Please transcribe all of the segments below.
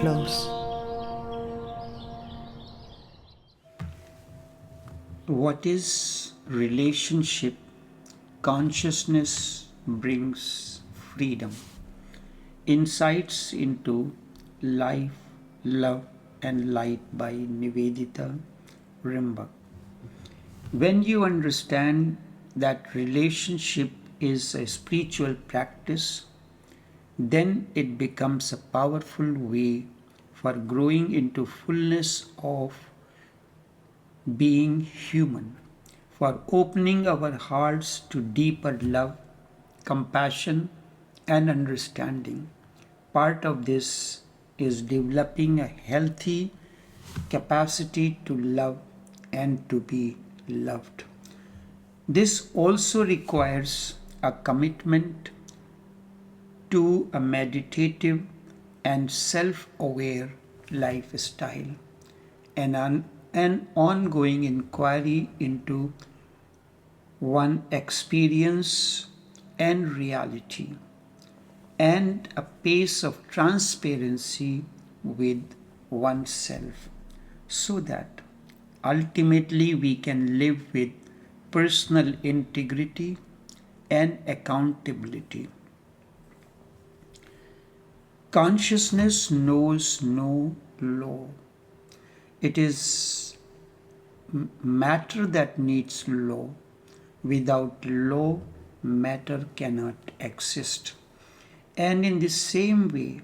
Overflows. What is relationship? Consciousness brings freedom. Insights into life, love, and light by Nivedita. When you understand that relationship is a spiritual practice, then it becomes a powerful way for growing into fullness of being human, for opening our hearts to deeper love, compassion, and understanding. Part of this is developing a healthy capacity to love and to be loved. This also requires a commitment to a meditative and self aware lifestyle and an ongoing inquiry into one experience and reality, and a pace of transparency with oneself, so that ultimately we can live with personal integrity and accountability. Consciousness knows no law. It is matter that needs law. Without law, matter cannot exist. And in the same way,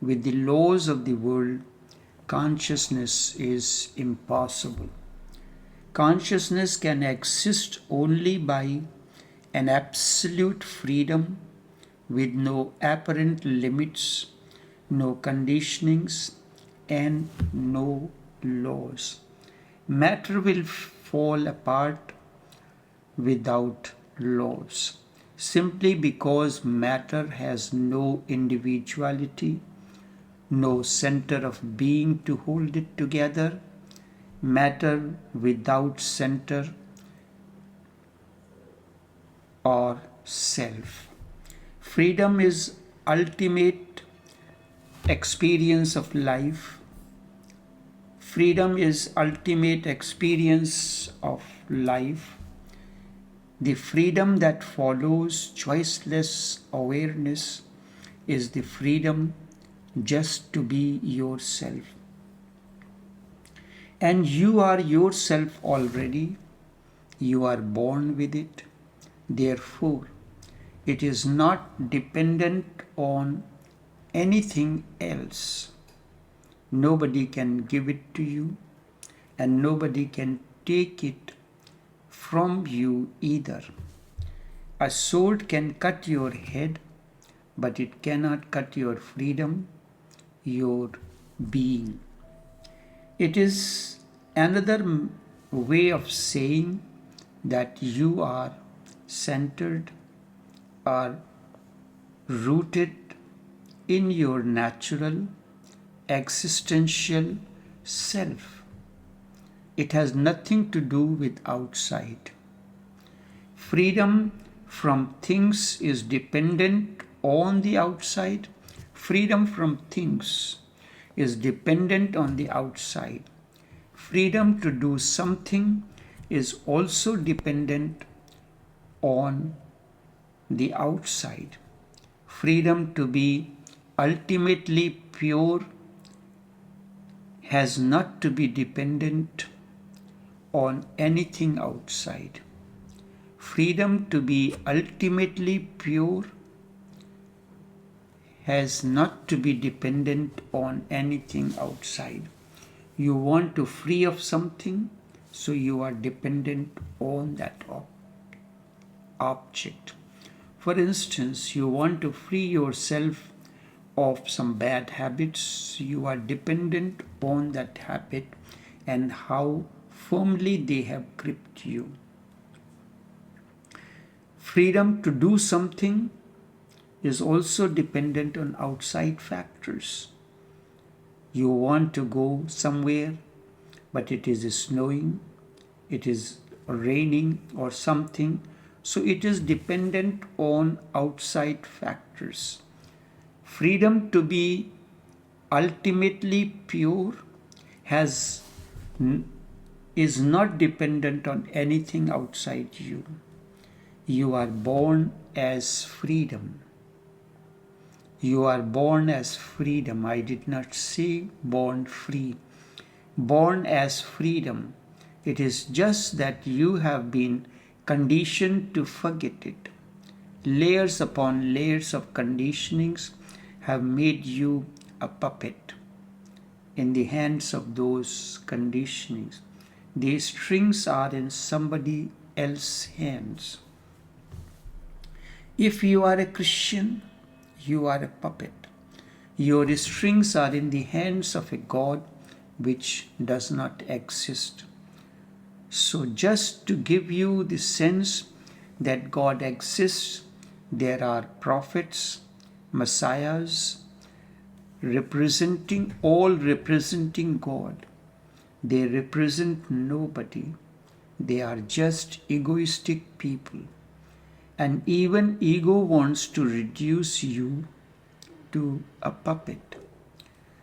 with the laws of the world, consciousness is impossible. Consciousness can exist only by an absolute freedom with no apparent limits, no conditionings, and no laws. Matter will fall apart without laws, simply because matter has no individuality, no center of being to hold it together. Matter without center or self. Freedom is ultimate experience of life. Freedom is ultimate experience of life. The freedom that follows choiceless awareness is the freedom just to be yourself. And you are yourself already. You are born with it. Therefore, it is not dependent on anything else. Nobody can give it to you, and nobody can take it from you either. A sword can cut your head, but it cannot cut your freedom, your being. It is another way of saying that you are centered or rooted in your natural existential self. It has nothing to do with outside. Freedom from things is dependent on the outside. Freedom from things is dependent on the outside. Freedom to do something is also dependent on the outside. Freedom to be ultimately pure has not to be dependent on anything outside. Freedom to be ultimately pure has not to be dependent on anything outside. You want to free of something, so you are dependent on that object. For instance, you want to free yourself of some bad habits, you are dependent on that habit and how firmly they have gripped you. Freedom to do something is also dependent on outside factors. You want to go somewhere, but it is snowing, it is raining or something, so it is dependent on outside factors. Freedom to be ultimately pure has is not dependent on anything outside you. You are born as freedom. You are born as freedom. I did not say born free. Born as freedom. It is just that you have been conditioned to forget it. Layers upon layers of conditionings have made you a puppet in the hands of those conditionings. These strings are in somebody else's hands. If you are a Christian, you are a puppet. Your strings are in the hands of a God which does not exist. So just to give you the sense that God exists, there are prophets, messiahs, all representing God. They represent nobody. They are just egoistic people. And even ego wants to reduce you to a puppet.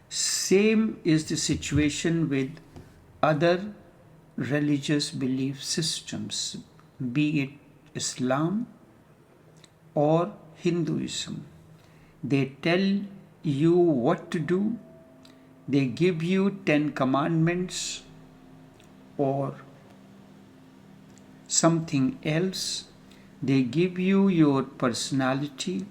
Same is the situation with other religious belief systems, be it Islam or Hinduism. They tell you what to do. They give you 10 commandments or something else. They give you your personality.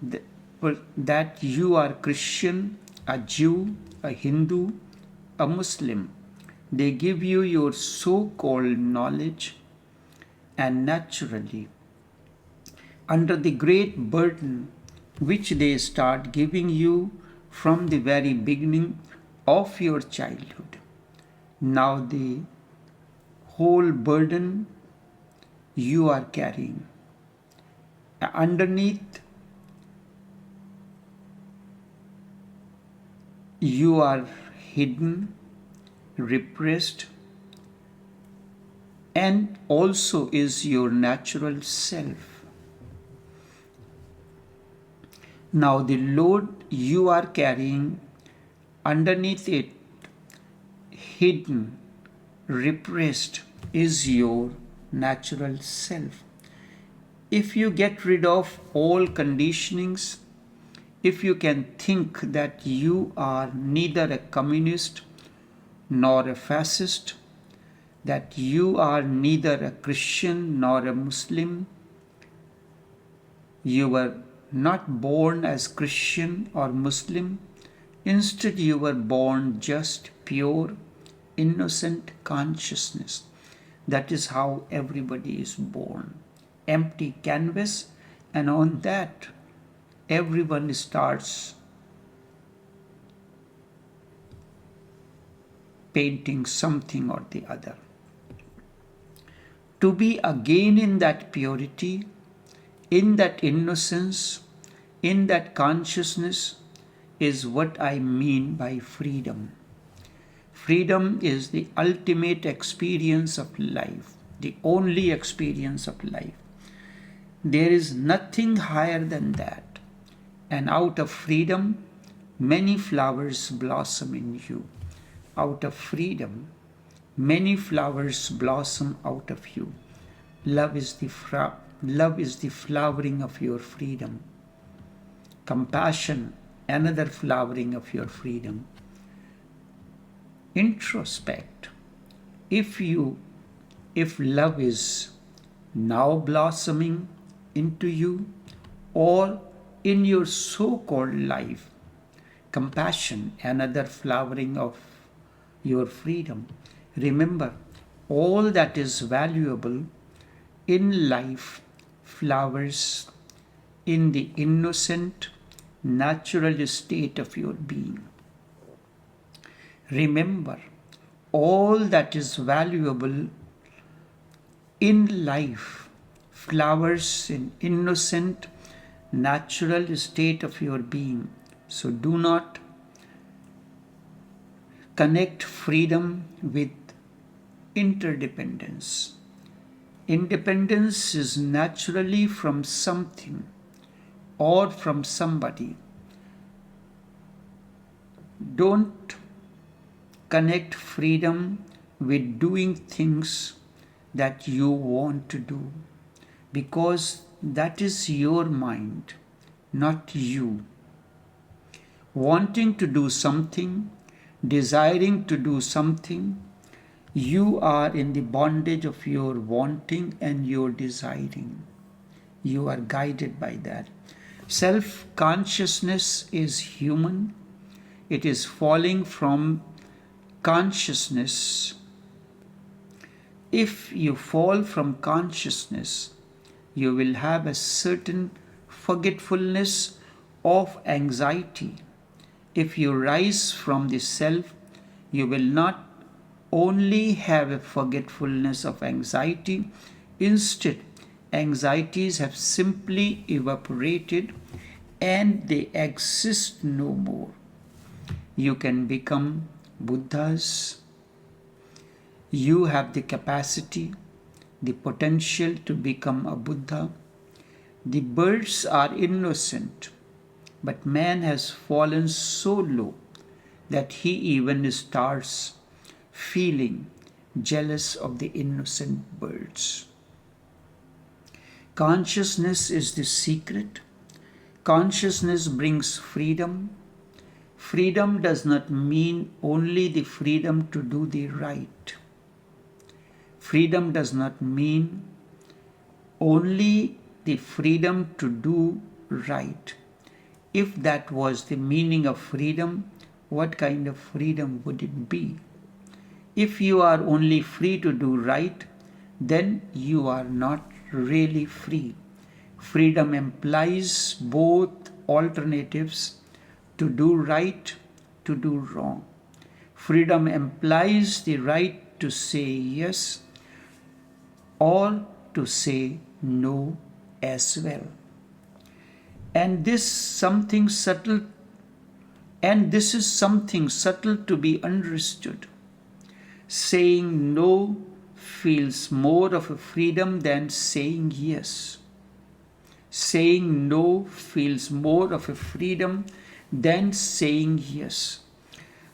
That you are Christian, a Jew, a Hindu, a Muslim. They give you your so-called knowledge, and naturally, under the great burden which they start giving you from the very beginning of your childhood, now the whole burden you are carrying. Underneath, you are hidden, repressed, and also is your natural self. Now the load you are carrying, underneath it, hidden, repressed, is your natural self. If you get rid of all conditionings, if you can think that you are neither a communist nor a fascist, that you are neither a Christian nor a Muslim, you were not born as Christian or Muslim, instead you were born just pure, innocent consciousness. That is how everybody is born. Empty canvas, and on that everyone starts painting something or the other. To be again in that purity, in that innocence, in that consciousness is what I mean by freedom. Freedom is the ultimate experience of life, the only experience of life. There is nothing higher than that. And out of freedom, many flowers blossom in you. Out of freedom, many flowers blossom out of you. Love is the flowering of your freedom. Compassion, another flowering of your freedom. Introspect. If love is now blossoming into you or in your so-called life, compassion, another flowering of your freedom. Remember, all that is valuable in life flowers in the innocent, natural state of your being. Remember, all that is valuable in life flowers in innocent, natural state of your being. So do not connect freedom with interdependence. Independence is naturally from something or from somebody. Don't connect freedom with doing things that you want to do, because that is your mind, not you. Wanting to do something, desiring to do something, you are in the bondage of your wanting and your desiring. You are guided by that. Self-consciousness is human. It is falling from consciousness. If you fall from consciousness, you will have a certain forgetfulness of anxiety. If you rise from the self, you will not only have a forgetfulness of anxiety, instead, anxieties have simply evaporated and they exist no more. You can become Buddhas. You have the capacity, the potential to become a Buddha. The birds are innocent, but man has fallen so low that he even starts feeling jealous of the innocent birds. Consciousness is the secret. Consciousness brings freedom. Freedom does not mean only the freedom to do the right. Freedom does not mean only the freedom to do right. If that was the meaning of freedom, what kind of freedom would it be? If you are only free to do right, then you are not really free. Freedom implies both alternatives: to do right, to do wrong. Freedom implies the right to say yes or to say no as well. And this is something subtle to be understood. Saying no feels more of a freedom than saying yes. Saying no feels more of a freedom than saying yes.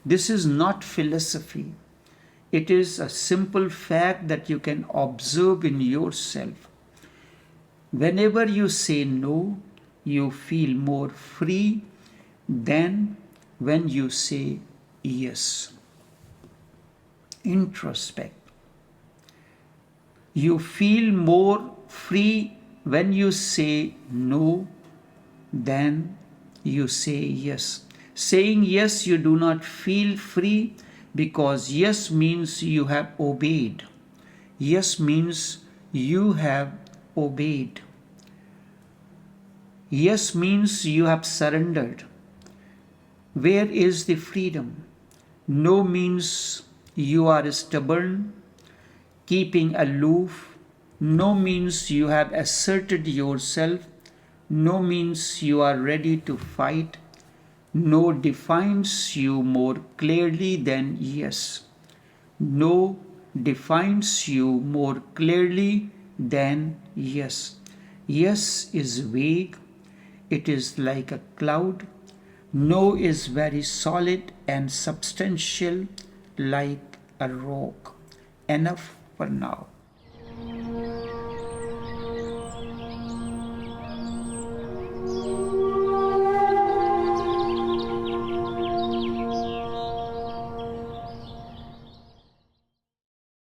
This is not philosophy. It is a simple fact that you can observe in yourself. Whenever you say no, you feel more free than when you say yes. Introspect. You feel more free when you say no than you say yes. Saying yes, you do not feel free, because yes means you have obeyed. Yes means you have obeyed. Yes means you have surrendered. Where is the freedom? No means you are stubborn, keeping aloof. No means you have asserted yourself. No means you are ready to fight. No defines you more clearly than yes. No defines you more clearly than yes. Yes is vague. It is like a cloud. No is very solid and substantial, like a rock. Enough for now.